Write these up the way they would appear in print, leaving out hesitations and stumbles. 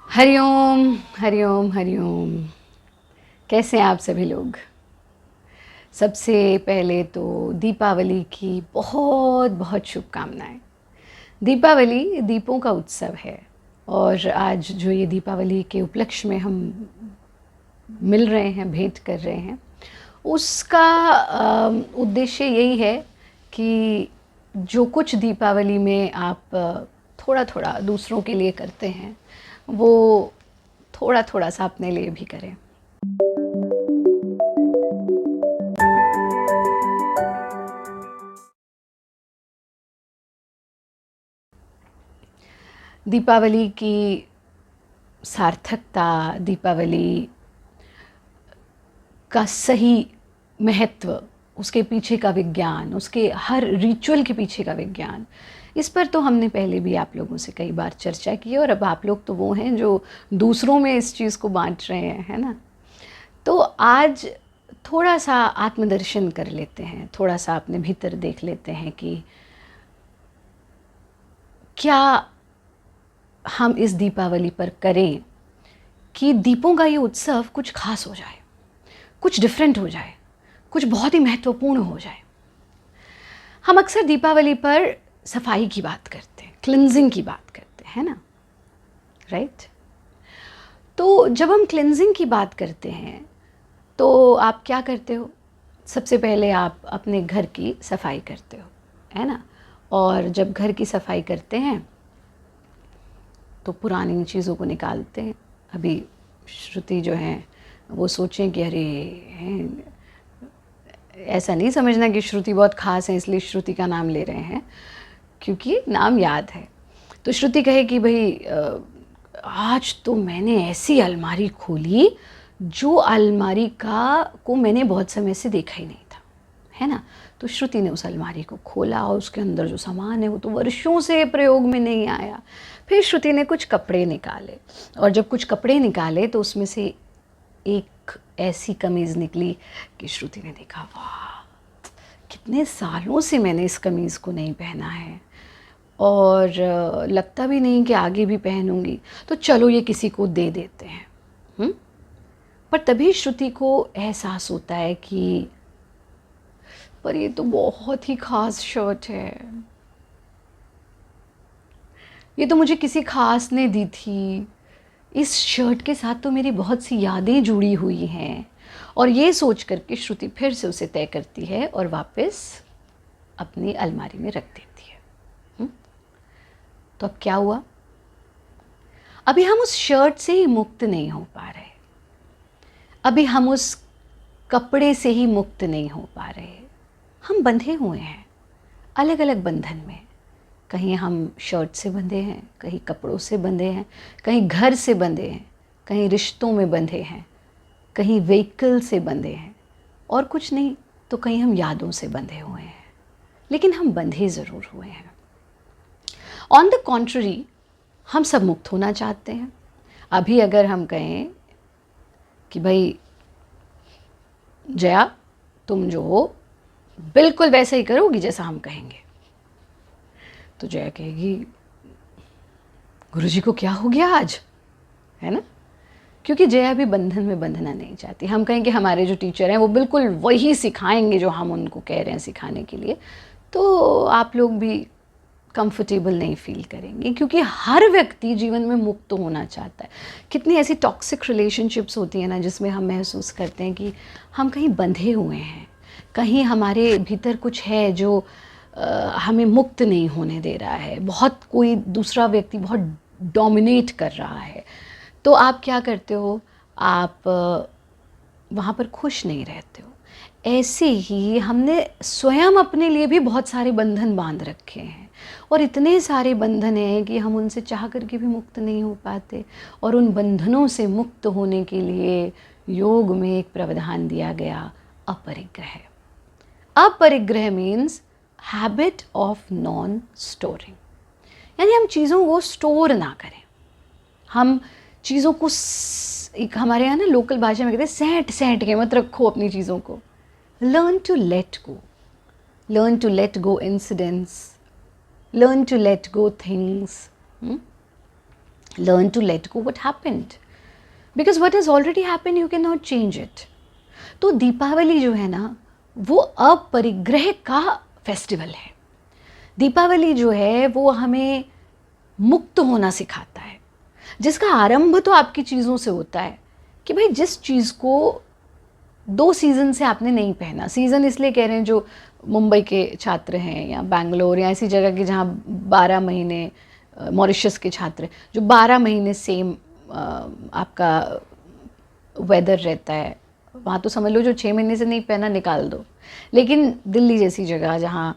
हरिओम हरिओम हरिओम। कैसे हैं आप सभी लोग? सबसे पहले तो दीपावली की बहुत बहुत शुभकामनाएं। दीपावली दीपों का उत्सव है और आज जो ये दीपावली के उपलक्ष्य में हम मिल रहे हैं, भेंट कर रहे हैं, उसका उद्देश्य यही है कि जो कुछ दीपावली में आप थोड़ा थोड़ा दूसरों के लिए करते हैं, वो थोड़ा थोड़ा सा अपने लिए भी करें। दीपावली की सार्थकता, दीपावली का सही महत्व, उसके पीछे का विज्ञान, उसके हर रिचुअल के पीछे का विज्ञान, इस पर तो हमने पहले भी आप लोगों से कई बार चर्चा की है। और अब आप लोग तो वो हैं जो दूसरों में इस चीज़ को बांट रहे हैं, है ना? तो आज थोड़ा सा आत्मदर्शन कर लेते हैं, थोड़ा सा अपने भीतर देख लेते हैं कि क्या हम इस दीपावली पर करें कि दीपों का ये उत्सव कुछ खास हो जाए, कुछ डिफरेंट हो जाए, कुछ बहुत ही महत्वपूर्ण हो जाए। हम अक्सर दीपावली पर सफाई की बात करते हैं, क्लिनजिंग की बात करते हैं, है ना? राइट? तो जब हम क्लिनजिंग की बात करते हैं तो आप क्या करते हो? सबसे पहले आप अपने घर की सफाई करते हो, है ना? और जब घर की सफाई करते हैं तो पुरानी चीज़ों को निकालते हैं। अभी श्रुति जो हैं वो सोचें कि अरे हैं, ऐसा नहीं समझना कि श्रुति बहुत ख़ास है इसलिए श्रुति का नाम ले रहे हैं, क्योंकि नाम याद है। तो श्रुति कहे कि भाई आज तो मैंने ऐसी अलमारी खोली जो अलमारी को मैंने बहुत समय से देखा ही नहीं था, है ना? तो श्रुति ने उस अलमारी को खोला और उसके अंदर जो सामान है वो तो वर्षों से प्रयोग में नहीं आया। फिर श्रुति ने कुछ कपड़े निकाले और जब कुछ कपड़े निकाले तो उसमें से एक ऐसी कमीज़ निकली कि श्रुति ने देखा, वाह, कितने सालों से मैंने इस कमीज़ को नहीं पहना है और लगता भी नहीं कि आगे भी पहनूंगी, तो चलो ये किसी को दे देते हैं। पर तभी श्रुति को एहसास होता है कि पर ये तो बहुत ही ख़ास शर्ट है, ये तो मुझे किसी ख़ास ने दी थी, इस शर्ट के साथ तो मेरी बहुत सी यादें जुड़ी हुई हैं। और ये सोच करके श्रुति फिर से उसे तय करती है और वापस अपनी अलमारी में रख देती है। तो अब क्या हुआ? अभी हम उस शर्ट से ही मुक्त नहीं हो पा रहे, अभी हम उस कपड़े से ही मुक्त नहीं हो पा रहे। हम बंधे हुए हैं अलग अलग बंधन में। कहीं हम शर्ट से बंधे हैं, कहीं कपड़ों से बंधे हैं, कहीं घर से बंधे हैं, कहीं रिश्तों में बंधे हैं, कहीं व्हीकल से बंधे हैं, और कुछ नहीं तो कहीं हम यादों से बंधे हुए हैं, लेकिन हम बंधे ज़रूर हुए हैं। ऑन द कॉन्ट्ररी, हम सब मुक्त होना चाहते हैं। अभी अगर हम कहें कि भाई जया, तुम जो हो बिल्कुल वैसे ही करोगी जैसा हम कहेंगे, तो जया कहेगी गुरुजी को क्या हो गया आज, है ना? क्योंकि जया भी बंधन में बंधना नहीं चाहती। हम कहें कि हमारे जो टीचर हैं वो बिल्कुल वही सिखाएंगे जो हम उनको कह रहे हैं सिखाने के लिए, तो आप लोग भी कंफर्टेबल नहीं फील करेंगे, क्योंकि हर व्यक्ति जीवन में मुक्त होना चाहता है। कितनी ऐसी टॉक्सिक रिलेशनशिप्स होती हैं ना, जिसमें हम महसूस करते हैं कि हम कहीं बंधे हुए हैं, कहीं हमारे भीतर कुछ है जो हमें मुक्त नहीं होने दे रहा है, बहुत कोई दूसरा व्यक्ति बहुत डोमिनेट कर रहा है। तो आप क्या करते हो? आप वहाँ पर खुश नहीं रहते हो। ऐसे ही हमने स्वयं अपने लिए भी बहुत सारे बंधन बांध रखे हैं, और इतने सारे बंधन हैं कि हम उनसे चाह करके भी मुक्त नहीं हो पाते। और उन बंधनों से मुक्त होने के लिए योग में एक प्रावधान दिया गया, अपरिग्रह। अपरिग्रह means habit of non storing, यानी हम चीज़ों को स्टोर ना करें। हम चीज़ों को एक हमारे यहाँ ना लोकल भाषा में कहते हैं सैंट सैंट के मत रखो अपनी चीज़ों को। Learn to let go, learn to let go incidents, learn to let go things, learn to let go what happened, because what has already happened you cannot change it. तो दीपावली जो है ना वो अपरिग्रह का फेस्टिवल है. दीपावली जो है वो हमें मुक्त होना सिखाता है, जिसका आरंभ तो आपकी चीज़ों से होता है कि भाई जिस चीज़ को 2 सीज़न से आपने नहीं पहना. सीज़न इसलिए कह रहे हैं जो मुंबई के छात्र हैं या बैंगलोर या ऐसी जगह के जहाँ 12 महीने, मॉरिशस के छात्र जो 12 महीने सेम आपका वेदर रहता है, वहाँ तो समझ लो जो 6 महीने से नहीं पहना निकाल दो. लेकिन दिल्ली जैसी जगह जहाँ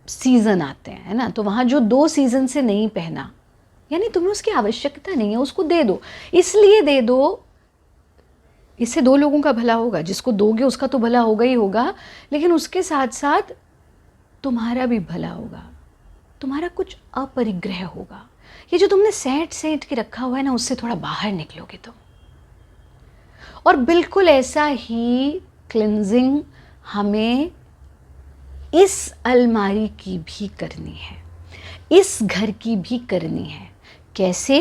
सीज़न आते हैं, है ना, तो वहाँ जो 2 सीज़न से नहीं पहना, यानी तुम्हें उसकी आवश्यकता नहीं है, उसको दे दो. इसलिए दे दो, इससे 2 लोगों का भला होगा. जिसको दोगे उसका तो भला होगा ही होगा, लेकिन उसके साथ साथ तुम्हारा भी भला होगा, तुम्हारा कुछ अपरिग्रह होगा. ये जो तुमने सेट के रखा हुआ है ना, उससे थोड़ा बाहर निकलोगे तुम. और बिल्कुल ऐसा ही क्लिनजिंग हमें इस अलमारी की भी करनी है, इस घर की भी करनी है. कैसे?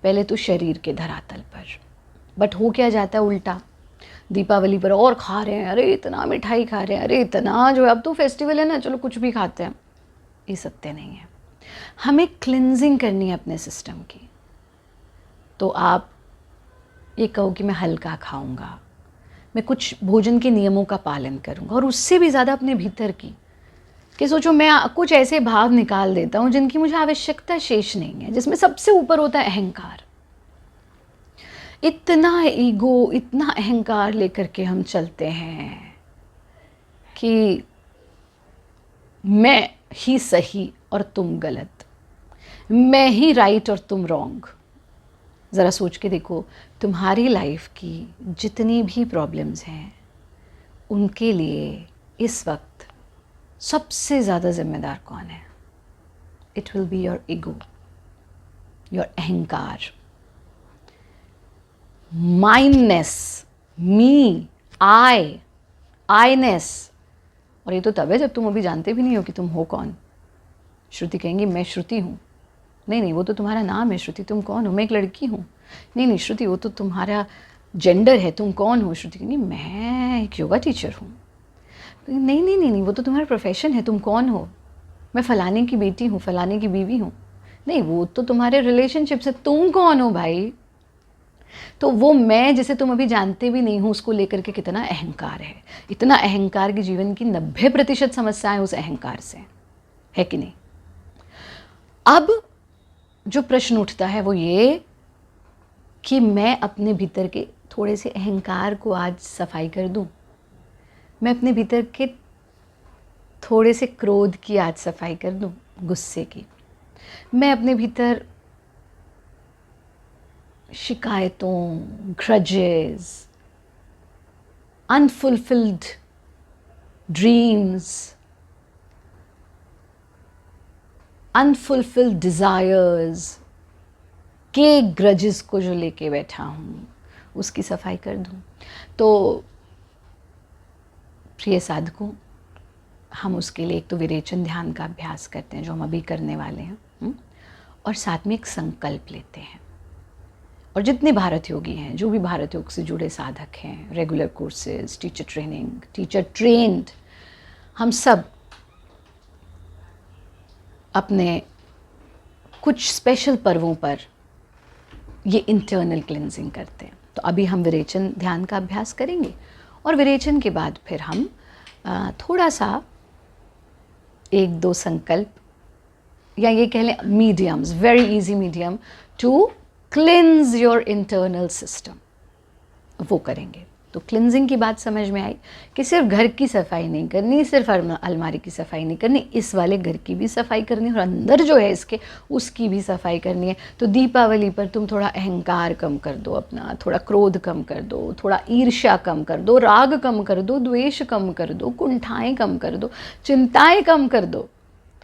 पहले तो शरीर के धरातल पर. बट हो क्या जाता है उल्टा, दीपावली पर और खा रहे हैं, अरे इतना मिठाई खा रहे हैं, अरे इतना जो है, अब तो फेस्टिवल है ना, चलो कुछ भी खाते हैं. ये सत्य नहीं है. हमें क्लिनजिंग करनी है अपने सिस्टम की. तो आप ये कहो कि मैं हल्का खाऊंगा, मैं कुछ भोजन के नियमों का पालन करूंगा, और उससे भी ज़्यादा अपने भीतर की कि सोचो मैं कुछ ऐसे भाव निकाल देता हूँ जिनकी मुझे आवश्यकता शेष नहीं है, जिसमें सबसे ऊपर होता है अहंकार. इतना ईगो, इतना अहंकार लेकर के हम चलते हैं कि मैं ही सही और तुम गलत, मैं ही राइट और तुम रॉन्ग. ज़रा सोच के देखो, तुम्हारी लाइफ की जितनी भी प्रॉब्लम्स हैं उनके लिए इस वक्त सबसे ज़्यादा जिम्मेदार कौन है? It will be your ego, your अहंकार, माइंडनेस, मी, आईनेस. और ये तो तब है जब तुम अभी जानते भी नहीं हो कि तुम हो कौन. श्रुति कहेंगी मैं श्रुति हूँ. नहीं, वो तो तुम्हारा नाम है. श्रुति तुम कौन हो? मैं एक लड़की हूँ. नहीं श्रुति, वो तो तुम्हारा जेंडर है. तुम कौन हो? श्रुति कहेंगी मैं एक योगा टीचर हूँ. नहीं, वो तो तुम्हारा प्रोफेशन है. तुम कौन हो? मैं फलाने की बेटी हूँ, फलाने की बीवी हूँ. नहीं, वो तो तुम्हारे रिलेशनशिप से. तुम कौन हो भाई? तो वो मैं जिसे तुम अभी जानते भी नहीं हो, उसको लेकर के कितना अहंकार है. इतना अहंकार की जीवन की 90% समस्याएं उस अहंकार से है कि नहीं. अब जो प्रश्न उठता है वो ये कि मैं अपने भीतर के थोड़े से अहंकार को आज सफाई कर दूं. मैं अपने भीतर के थोड़े से क्रोध की आज सफाई कर दूं, गुस्से की. मैं अपने भीतर शिकायतों, grudges, unfulfilled dreams, unfulfilled desires के ग्रजेस को जो लेके बैठा हूँ उसकी सफाई कर दूँ. तो प्रिय साधकों, हम उसके लिए एक तो विरेचन ध्यान का अभ्यास करते हैं जो हम अभी करने वाले हैं, और साथ में एक संकल्प लेते हैं. और जितने भारत योगी हैं, जो भी भारत योग से जुड़े साधक हैं, regular courses, teacher training, teacher trend, हम सब अपने कुछ स्पेशल पर्वों पर ये इंटरनल क्लिनजिंग करते हैं. तो अभी हम विरेचन ध्यान का अभ्यास करेंगे, और विरेचन के बाद फिर हम थोड़ा सा 1-2 संकल्प, या ये कह लें mediums, very easy medium to cleanse your internal system, वो करेंगे. तो क्लिनजिंग की बात समझ में आई कि सिर्फ घर की सफाई नहीं करनी, सिर्फ अलमारी की सफाई नहीं करनी, इस वाले घर की भी सफाई करनी है, और अंदर जो है इसके उसकी भी सफाई करनी है. तो दीपावली पर तुम थोड़ा अहंकार कम कर दो अपना, थोड़ा क्रोध कम कर दो, थोड़ा ईर्ष्या कम कर दो, राग कम कर दो, द्वेष कम कर दो, कुंठाएँ कम कर दो, चिंताएँ कम कर दो.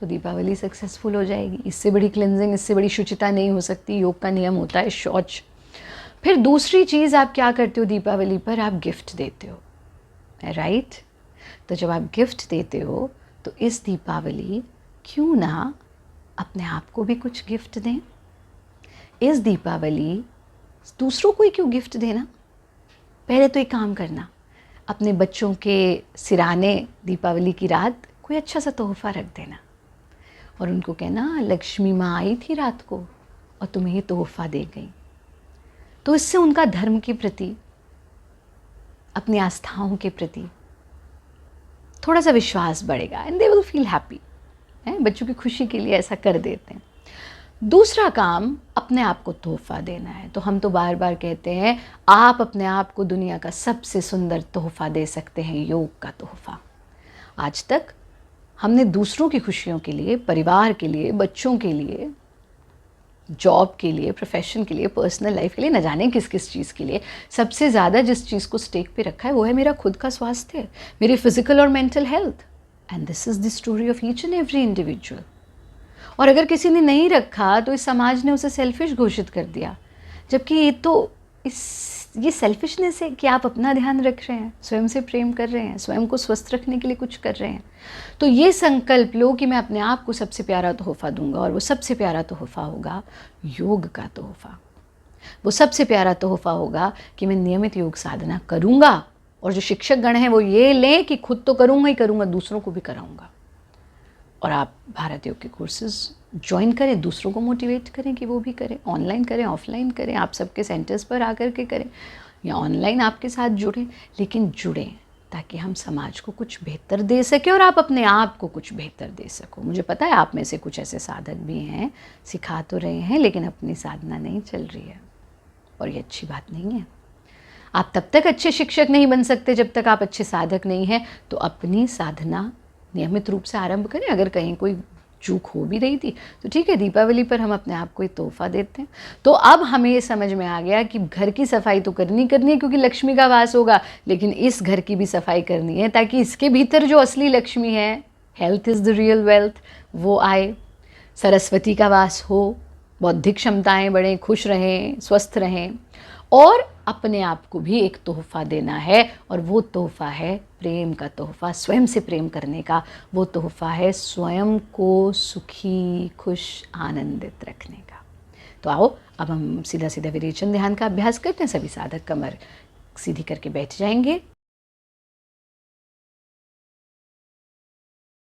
तो दीपावली सक्सेसफुल हो जाएगी. इससे बड़ी क्लिनजिंग, इससे बड़ी शुचिता नहीं हो सकती. योग का नियम होता है शौच. फिर दूसरी चीज़ आप क्या करते हो दीपावली पर? आप गिफ्ट देते हो, राइट? तो जब आप गिफ्ट देते हो तो इस दीपावली क्यों ना अपने आप को भी कुछ गिफ्ट दें। इस दीपावली दूसरों को ही क्यों गिफ्ट देना। पहले तो एक काम करना, अपने बच्चों के सिराने दीपावली की रात कोई अच्छा सा तोहफ़ा रख देना और उनको कहना लक्ष्मी माँ आई थी रात को और तुम्हें ये तोहफ़ा दे गई। तो इससे उनका धर्म के प्रति, अपनी आस्थाओं के प्रति थोड़ा सा विश्वास बढ़ेगा and they will feel happy. बच्चों की खुशी के लिए ऐसा कर देते हैं। दूसरा काम, अपने आप को तोहफ़ा देना है। तो हम तो बार बार कहते हैं आप अपने आप को दुनिया का सबसे सुंदर तोहफ़ा दे सकते हैं, योग का तोहफ़ा। आज तक हमने दूसरों की खुशियों के लिए, परिवार के लिए, बच्चों के लिए, जॉब के लिए, प्रोफेशन के लिए, पर्सनल लाइफ के लिए, न जाने किस किस चीज़ के लिए सबसे ज़्यादा जिस चीज़ को स्टेक पे रखा है वो है मेरा खुद का स्वास्थ्य, मेरी फिजिकल और mental health. And this is the story of each and every individual. और अगर किसी ने नहीं रखा तो इस समाज ने उसे सेल्फिश घोषित कर दिया, जबकि ये सेल्फिशनेस है कि आप अपना ध्यान रख रहे हैं, स्वयं से प्रेम कर रहे हैं, स्वयं को स्वस्थ रखने के लिए कुछ कर रहे हैं। तो ये संकल्प लो कि मैं अपने आप को सबसे प्यारा तोहफ़ा दूंगा, और वो सबसे प्यारा तोहफ़ा होगा योग का तोहफ़ा। वो सबसे प्यारा तोहफ़ा होगा कि मैं नियमित योग साधना करूँगा, और जो शिक्षक गण हैं वो ये लें कि खुद तो करूँगा ही करूँगा, दूसरों को भी कराऊँगा। और आप भारत योग के कोर्सेज ज्वाइन करें, दूसरों को मोटिवेट करें कि वो भी करें, ऑनलाइन करें, ऑफलाइन करें, आप सबके सेंटर्स पर आकर के करें या ऑनलाइन आपके साथ जुड़ें, लेकिन जुड़ें ताकि हम समाज को कुछ बेहतर दे सकें और आप अपने आप को कुछ बेहतर दे सको। मुझे पता है आप में से कुछ ऐसे साधक भी हैं, सिखा तो रहे हैं लेकिन अपनी साधना नहीं चल रही है, और ये अच्छी बात नहीं है। आप तब तक अच्छे शिक्षक नहीं बन सकते जब तक आप अच्छे साधक नहीं हैं। तो अपनी साधना नियमित रूप से आरंभ करें। अगर कहीं कोई चूक हो भी रही थी तो ठीक है, दीपावली पर हम अपने आप को एक तोहफ़ा देते हैं। तो अब हमें ये समझ में आ गया कि घर की सफाई तो करनी है क्योंकि लक्ष्मी का वास होगा, लेकिन इस घर की भी सफाई करनी है ताकि इसके भीतर जो असली लक्ष्मी है, health is the real wealth, वो आए, सरस्वती का वास हो, बौद्धिक क्षमताएं बढ़ें, खुश रहें, स्वस्थ रहें। और अपने आप को भी एक तोहफ़ा देना है, और वो तोहफ़ा है प्रेम का तोहफ़ा, स्वयं से प्रेम करने का। वो तोहफ़ा है स्वयं को सुखी, खुश, आनंदित रखने का। तो आओ अब हम सीधा सीधा विरेचन ध्यान का अभ्यास करते हैं। सभी साधक कमर सीधी करके बैठ जाएंगे,